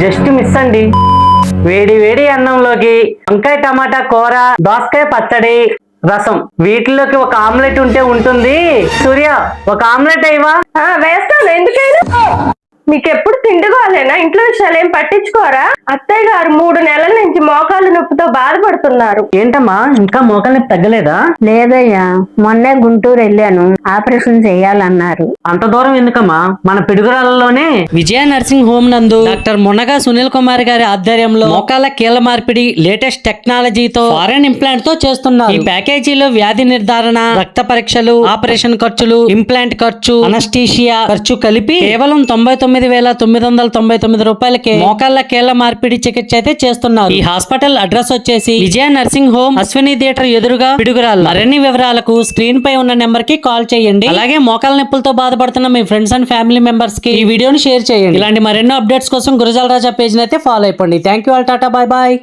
Just miss అండి. వేడి వేడి అన్నంలోకి వంకాయ టమాటా కూర, దోసకాయ పచ్చడి, రసం, వీటిలోకి ఒక ఆమ్లెట్ ఉంటే ఉంటుంది. సూర్య, ఒక ఆమ్లెట్ అయ్యవా? వేస్తాను, ఎందుకైనా. మీకెప్పుడు తిండిగోలేనా? ఇంట్లో విషయాలు ఏం పట్టించుకోరా? అత్తయ్య గారు 3 నెలల నుంచి మోకాలు నొప్పితో బాధపడుతున్నారు. ఏంటమ్మా, ఇంకా మోకాలు నొప్పి తగ్గలేదా? లేదయ్యా, మొన్నే గుంటూరు వెళ్ళాను, ఆపరేషన్ చెయ్యాలన్నారు. అంత దూరం ఎందుకమ్మా? మన పిడుగురాళ్లలోనే విజయ నర్సింగ్ హోమ్ నందు డాక్టర్ మున్నగా సునీల్ కుమార్ గారి ఆధ్వర్యంలో మోకాల కీళ్ల మార్పిడి లేటెస్ట్ టెక్నాలజీతో ఫారెన్ ఇంప్లాంట్ తో చేస్తున్నారు. ఈ ప్యాకేజీలో వ్యాధి నిర్ధారణ, రక్త పరీక్షలు, ఆపరేషన్ ఖర్చులు, ఇంప్లాంట్ ఖర్చు, అనస్టీషియా ఖర్చు కలిపి కేవలం 99,999 రూపాయలకే మోకాళ్ల కీళ్ల మార్పిడి చికిత్స అయితే చేస్తున్నారు. ఈ హాస్పిటల్ అడ్రస్ వచ్చేసి విజయ నర్సింగ్ హోమ్, అశ్విని థియేటర్ ఎదురుగా, పిడుగురాల్. మరిన్ని వివరాలకు స్క్రీన్ పై ఉన్న నెంబర్ కి కాల్ చేయండి. అలాగే మోకాల నొప్పులతో బాధపడుతున్న మీ ఫ్రెండ్స్ అండ్ ఫ్యామిలీ మెంబర్స్ కి ఈ వీడియోని షేర్ చేయండి. ఇలాంటి మరెన్నో అప్డేట్స్ కోసం గురజాల రాజా పేజ్ అయితే ఫాలో అయిపోండి. Thank you all, tata, bye bye.